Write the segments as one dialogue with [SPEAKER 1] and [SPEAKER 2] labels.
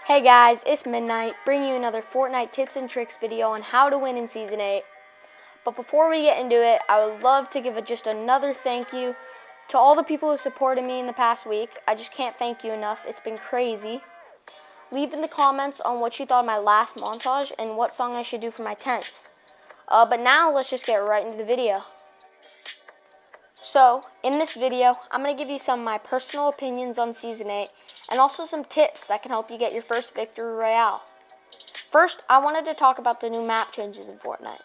[SPEAKER 1] Hey guys, it's Midnight, bringing you another Fortnite tips and tricks video on how to win in Season 8. But before we get into it, I would love to give just another thank you to all the people who supported me in the past week. I just can't thank you enough. It's been crazy. Leave in the comments on what you thought of my last montage and what song I should do for my 10th. But now let's just get right into the video. So, in this video, I'm going to give you some of my personal opinions on Season 8 and also some tips that can help you get your first victory royale. First, I wanted to talk about the new map changes in Fortnite.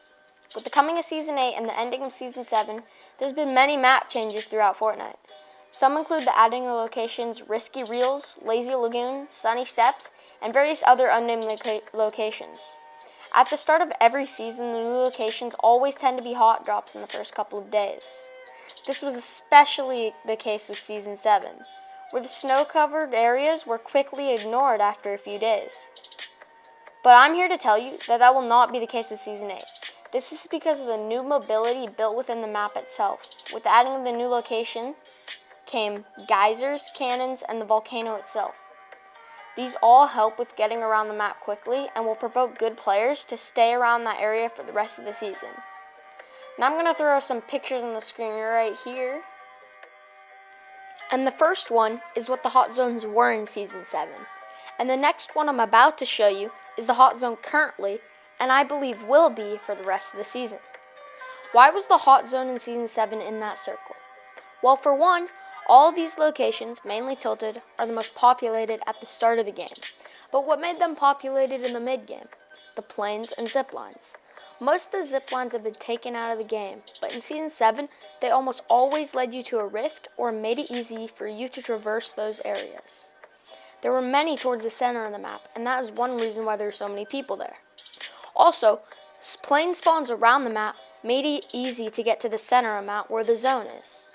[SPEAKER 1] With the coming of Season 8 and the ending of Season 7, there's been many map changes throughout Fortnite. Some include the adding of locations Risky Reels, Lazy Lagoon, Sunny Steps, and various other unnamed locations. At the start of every season, the new locations always tend to be hot drops in the first couple of days. This was especially the case with Season 7, where the snow-covered areas were quickly ignored after a few days. But I'm here to tell you that that will not be the case with Season 8. This is because of the new mobility built within the map itself. With the adding of the new location came geysers, cannons, and the volcano itself. These all help with getting around the map quickly and will provoke good players to stay around that area for the rest of the season. Now I'm going to throw some pictures on the screen right here. And the first one is what the hot zones were in Season 7. And the next one I'm about to show you is the hot zone currently, and I believe will be for the rest of the season. Why was the hot zone in Season 7 in that circle? Well, for one, all of these locations, mainly tilted, are the most populated at the start of the game. But what made them populated in the mid-game? The planes and zip lines. Most of the zip lines have been taken out of the game, but in Season 7, they almost always led you to a rift or made it easy for you to traverse those areas. There were many towards the center of the map, and that is one reason why there were so many people there. Also, plane spawns around the map made it easy to get to the center of the map where the zone is.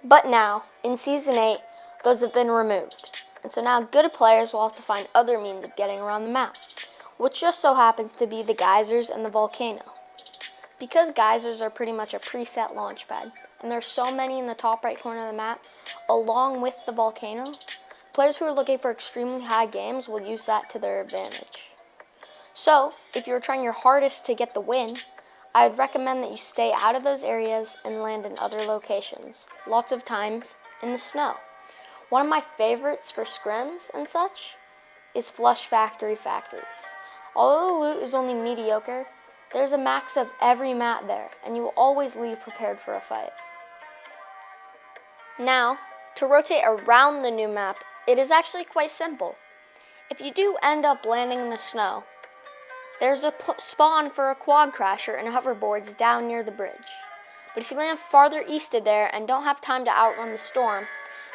[SPEAKER 1] But now, in Season 8, those have been removed, and so now good players will have to find other means of getting around the map, which just so happens to be the geysers and the volcano. Because geysers are pretty much a preset launch pad, and there's so many in the top right corner of the map, along with the volcano, players who are looking for extremely high games will use that to their advantage. So, if you're trying your hardest to get the win, I would recommend that you stay out of those areas and land in other locations, lots of times in the snow. One of my favorites for scrims and such is Flush Factories. Although the loot is only mediocre, there's a max of every map there, and you will always leave prepared for a fight. Now, to rotate around the new map, it is actually quite simple. If you do end up landing in the snow, there's a spawn for a quad crasher and hoverboards down near the bridge. But if you land farther east of there and don't have time to outrun the storm,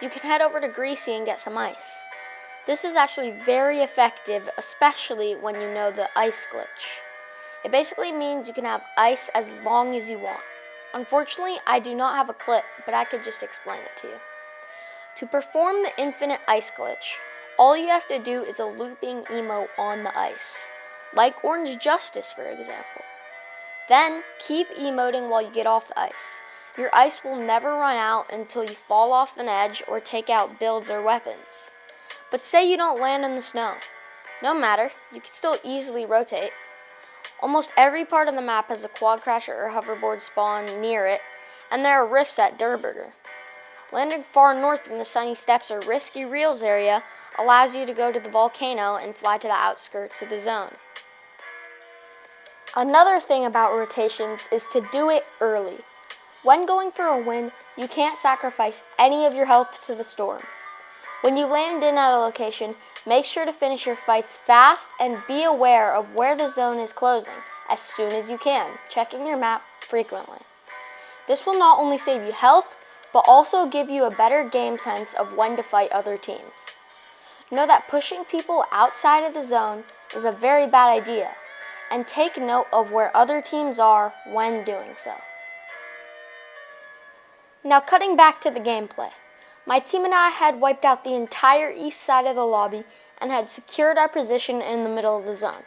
[SPEAKER 1] you can head over to Greasy and get some ice. This is actually very effective, especially when you know the ice glitch. It basically means you can have ice as long as you want. Unfortunately, I do not have a clip, but I could just explain it to you. To perform the infinite ice glitch, all you have to do is a looping emote on the ice, like Orange Justice, for example. Then, keep emoting while you get off the ice. Your ice will never run out until you fall off an edge or take out builds or weapons. But say you don't land in the snow. No matter, you can still easily rotate. Almost every part of the map has a quad crasher or hoverboard spawn near it, and there are rifts at Durburger. Landing far north from the Sunny Steps or Risky Reels area allows you to go to the volcano and fly to the outskirts of the zone. Another thing about rotations is to do it early. When going for a win, you can't sacrifice any of your health to the storm. When you land in at a location, make sure to finish your fights fast and be aware of where the zone is closing as soon as you can, checking your map frequently. This will not only save you health, but also give you a better game sense of when to fight other teams. Know that pushing people outside of the zone is a very bad idea, and take note of where other teams are when doing so. Now cutting back to the gameplay. My team and I had wiped out the entire east side of the lobby and had secured our position in the middle of the zone.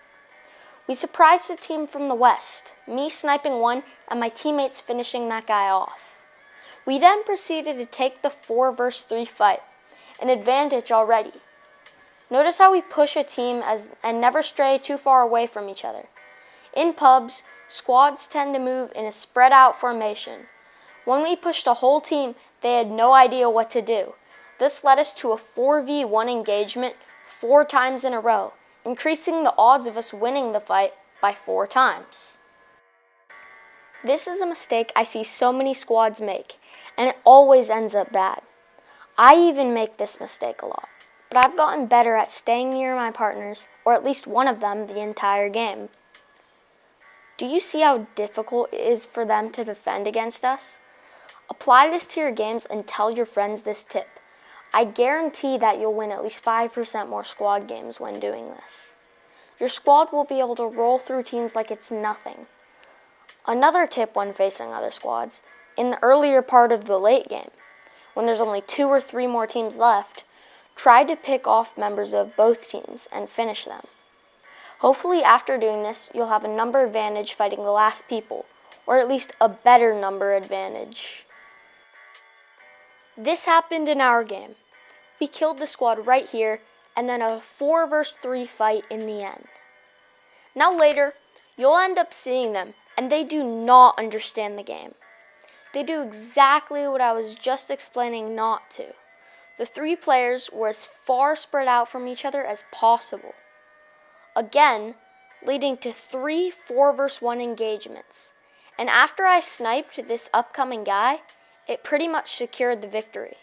[SPEAKER 1] We surprised a team from the west, me sniping one and my teammates finishing that guy off. We then proceeded to take the 4 vs 3 fight, an advantage already. Notice how we push a team and never stray too far away from each other. In pubs, squads tend to move in a spread out formation. When we pushed a whole team, they had no idea what to do. This led us to a 4v1 engagement 4 times in a row, increasing the odds of us winning the fight by 4 times. This is a mistake I see so many squads make, and it always ends up bad. I even make this mistake a lot, but I've gotten better at staying near my partners, or at least one of them, the entire game. Do you see how difficult it is for them to defend against us? Apply this to your games and tell your friends this tip. I guarantee that you'll win at least 5% more squad games when doing this. Your squad will be able to roll through teams like it's nothing. Another tip when facing other squads, in the earlier part of the late game, when there's only 2 or 3 more teams left, try to pick off members of both teams and finish them. Hopefully after doing this, you'll have a number advantage fighting the last people, or at least a better number advantage. This happened in our game. We killed the squad right here, and then a 4 vs 3 fight in the end. Now later, you'll end up seeing them, and they do not understand the game. They do exactly what I was just explaining not to. The 3 players were as far spread out from each other as possible. Again, leading to 3 4 vs 1 engagements. And after I sniped this upcoming guy, it pretty much secured the victory.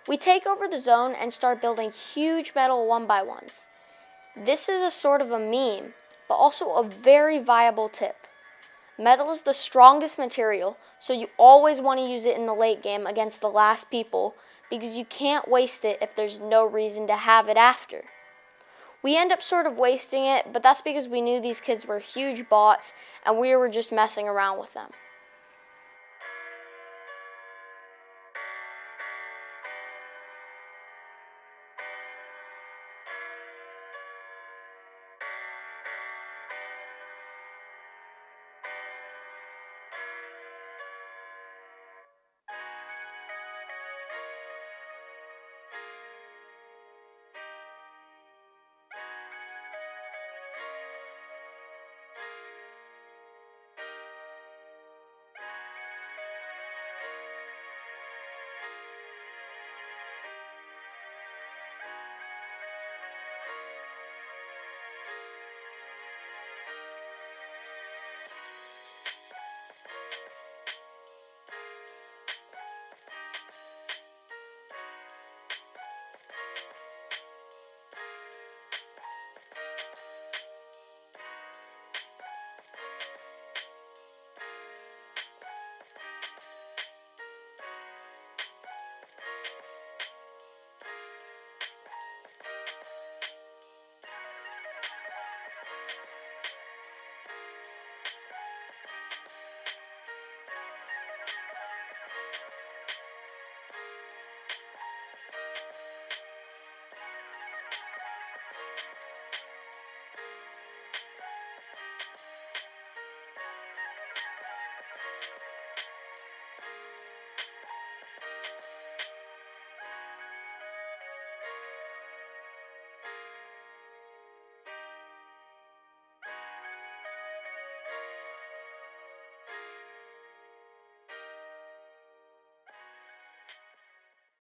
[SPEAKER 1] We take over the zone and start building huge metal 1x1s. This is a sort of a meme, but also a very viable tip. Metal is the strongest material, so you always want to use it in the late game against the last people because you can't waste it if there's no reason to have it after. We end up sort of wasting it, but that's because we knew these kids were huge bots and we were just messing around with them.